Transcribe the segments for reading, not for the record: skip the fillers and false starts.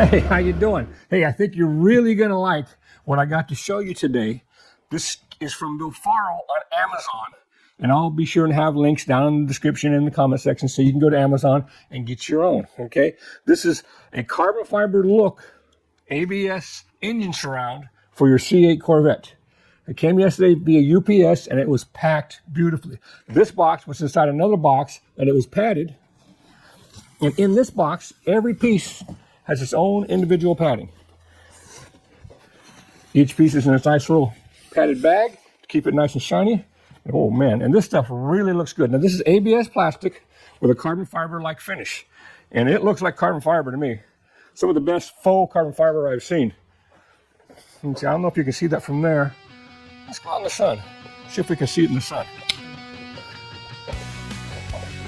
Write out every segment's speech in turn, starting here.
Hey, how you doing? Hey, I think you're really gonna like what I got to show you today. This is from Billfaro on Amazon, and I'll be sure and have links down in the description in the comment section so you can go to Amazon and get your own. Okay, this is a carbon fiber look ABS engine surround for your C8 Corvette. It came yesterday via UPS and it was packed beautifully. This box was inside another box and it was padded. And in this box, every piece has its own individual padding. Each piece is in its nice little padded bag to keep it nice and shiny. Oh man, and this stuff really looks good. Now this is ABS plastic with a carbon fiber like finish. And it looks like carbon fiber to me. Some of the best faux carbon fiber I've seen. And see, I don't know if you can see that from there. Let's go out in the sun. See if we can see it in the sun.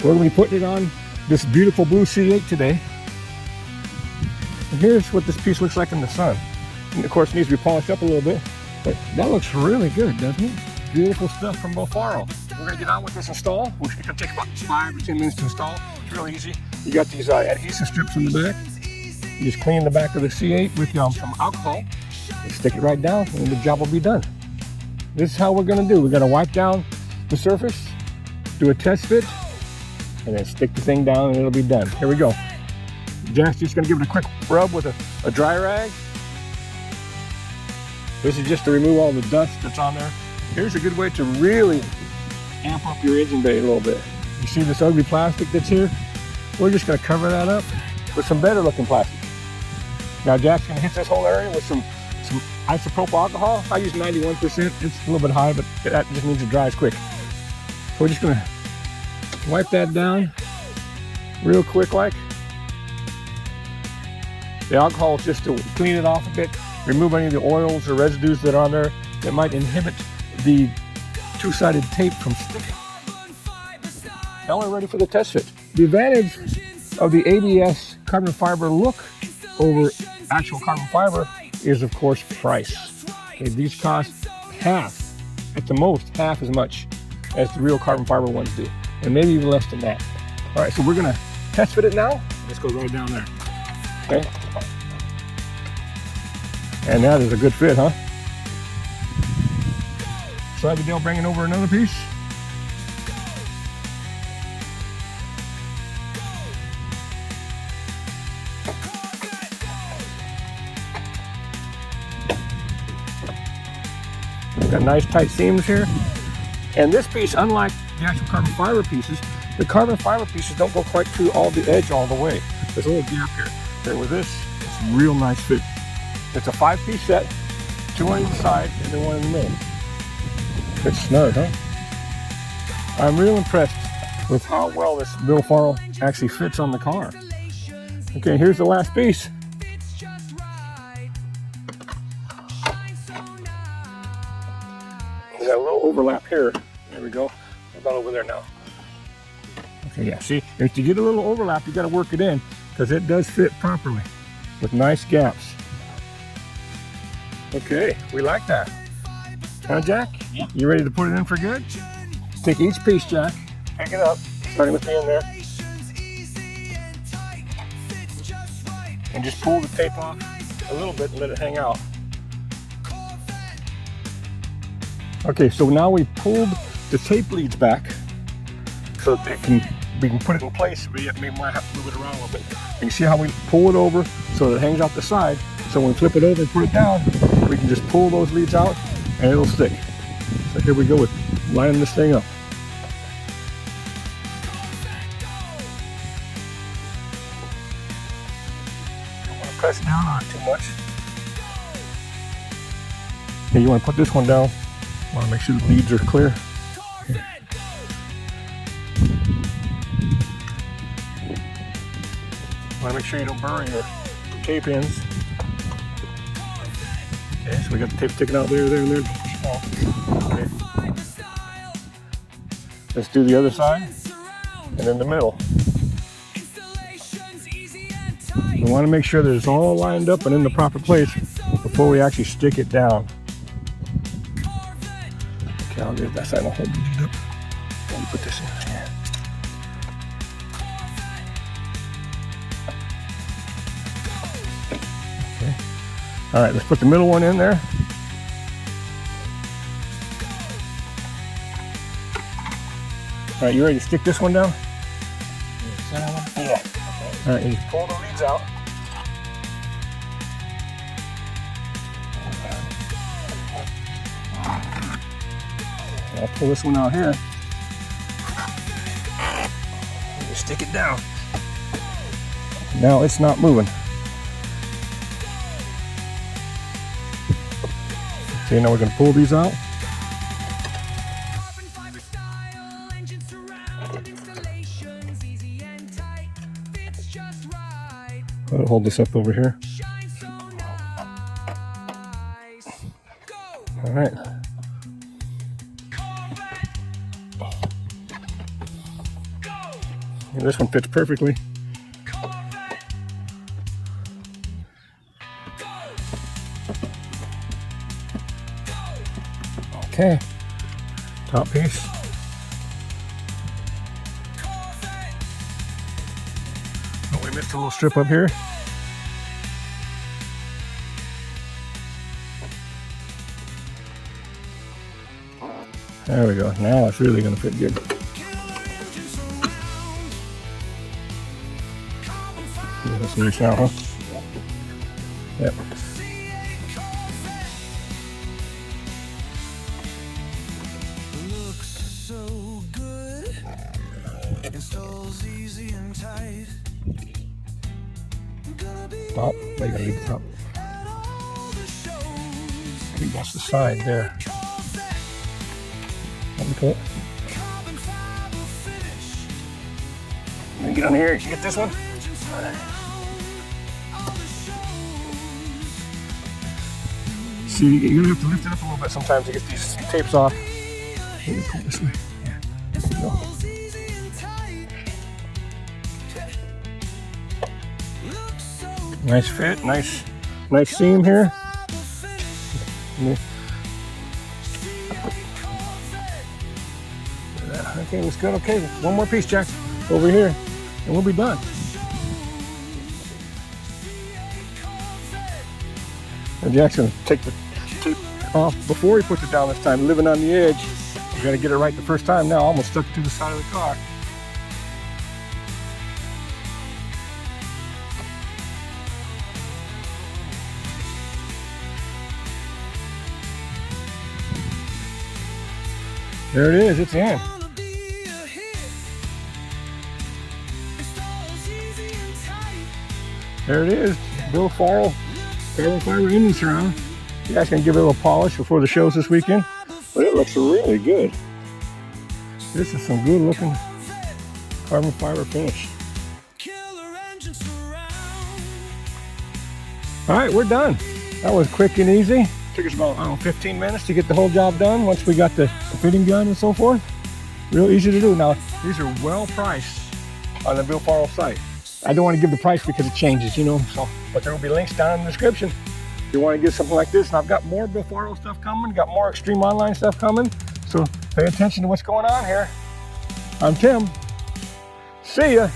We're going to be putting it on this beautiful blue C8 today. And here's what this piece looks like in the sun. And of course it needs to be polished up a little bit, but that looks really good, doesn't it? Beautiful stuff from Billfaro. We're going to get on with this install, which can take about 5 or 10 minutes to install. It's really easy. You got these adhesive strips in the back. You just clean the back of the C8 with some alcohol and stick it right down and the job will be done. This is how we're going to do. We're going to wipe down the surface, do a test fit, and then stick the thing down and it'll be done. Here we go. Jack's just going to give it a quick rub with a dry rag. This is just to remove all the dust that's on there. Here's a good way to really amp up your engine bay a little bit. You see this ugly plastic that's here? We're just going to cover that up with some better looking plastic. Now Jack's going to hit this whole area with some isopropyl alcohol. I use 91%. It's a little bit high, but that just means it dries quick. So we're just going to wipe that down real quick like. The alcohol is just to clean it off a bit, remove any of the oils or residues that are on there that might inhibit the two-sided tape from sticking. Now we're ready for the test fit. The advantage of the ABS carbon fiber look over actual carbon fiber is of course price. Okay, these cost half, at the most half as much as the real carbon fiber ones do, and maybe even less than that. All right, so we're gonna test fit it now. Let's go right down there. Okay. And that is a good fit, huh? So Abigail bringing over another piece. Got nice tight seams here. And this piece, unlike the actual carbon fiber pieces, the carbon fiber pieces don't go quite through all the edge all the way. There's a little gap here. Okay, with this, it's a real nice fit. It's a 5-piece set, 2 on each side and then 1 in the middle. It's snug, huh? I'm real impressed with how well this Billfaro actually fits on the car. Okay, here's the last piece. There's a little overlap here. There we go. About over there now. Okay, yeah, see, if you get a little overlap, you got to work it in because it does fit properly with nice gaps. Okay, we like that. Huh, Jack? Yeah. You ready to put it in for good? Take each piece, Jack, pick it up, starting with the end there, and just pull the tape off a little bit and let it hang out. Okay, so now we pulled the tape leads back so that we can put it in place. We might have to move it around a little bit. You can see how we pull it over so that it hangs out the side. So when we flip it over and put it down, we can just pull those leads out and it'll stick. So here we go with lining this thing up. Don't want to press down on it too much. Okay, you want to put this one down. You want to make sure the leads are clear. Here. You want to make sure you don't bury your tape ends. Okay, so we got the tape sticking out there, and there. Okay. Let's do the other side, and then the middle. We want to make sure that it's all lined up and in the proper place before we actually stick it down. Okay, I'll get that side and I'll hold it up. Let me put this in. All right, let's put the middle one in there. All right, you ready to stick this one down? Yeah. All right, you pull the leads out. I'll pull this one out here. You stick it down. Now it's not moving. Okay, now we're going to pull these out. I'll hold this up over here. All right. And this one fits perfectly. Okay, top piece. Oh, we missed a little strip up here. There we go. Now it's really going to fit good. That's nice now, huh? Yep. Top. You gotta leave the top. I think that's the side there. Let me pull it. Let me get on here. You get this one? See, you're gonna have to lift it up a little bit sometimes to get these tapes off. Let me pull this way. Yeah. There we go. Nice fit, nice seam here. Okay, looks good. Okay, one more piece, Jack, over here, and we'll be done. And Jack's gonna take the tape off before he puts it down this time, living on the edge. You gotta get it right the first time now, almost stuck to the side of the car. There it is, it's in. There it is, Billfaro carbon fiber engine surround. You guys can give it a little polish before the shows this weekend, but it looks really good. This is some good looking carbon fiber finish. All right, we're done. That was quick and easy. Took us about, I don't know, 15 minutes to get the whole job done once we got the fitting gun and so forth. Real easy to do. Now, these are well priced on the Billfaro site. I don't want to give the price because it changes, you know, so, but there will be links down in the description if you want to get something like this. And I've got more Billfaro stuff coming, got more Extreme Online stuff coming, so pay attention to what's going on here. I'm Tim. See ya.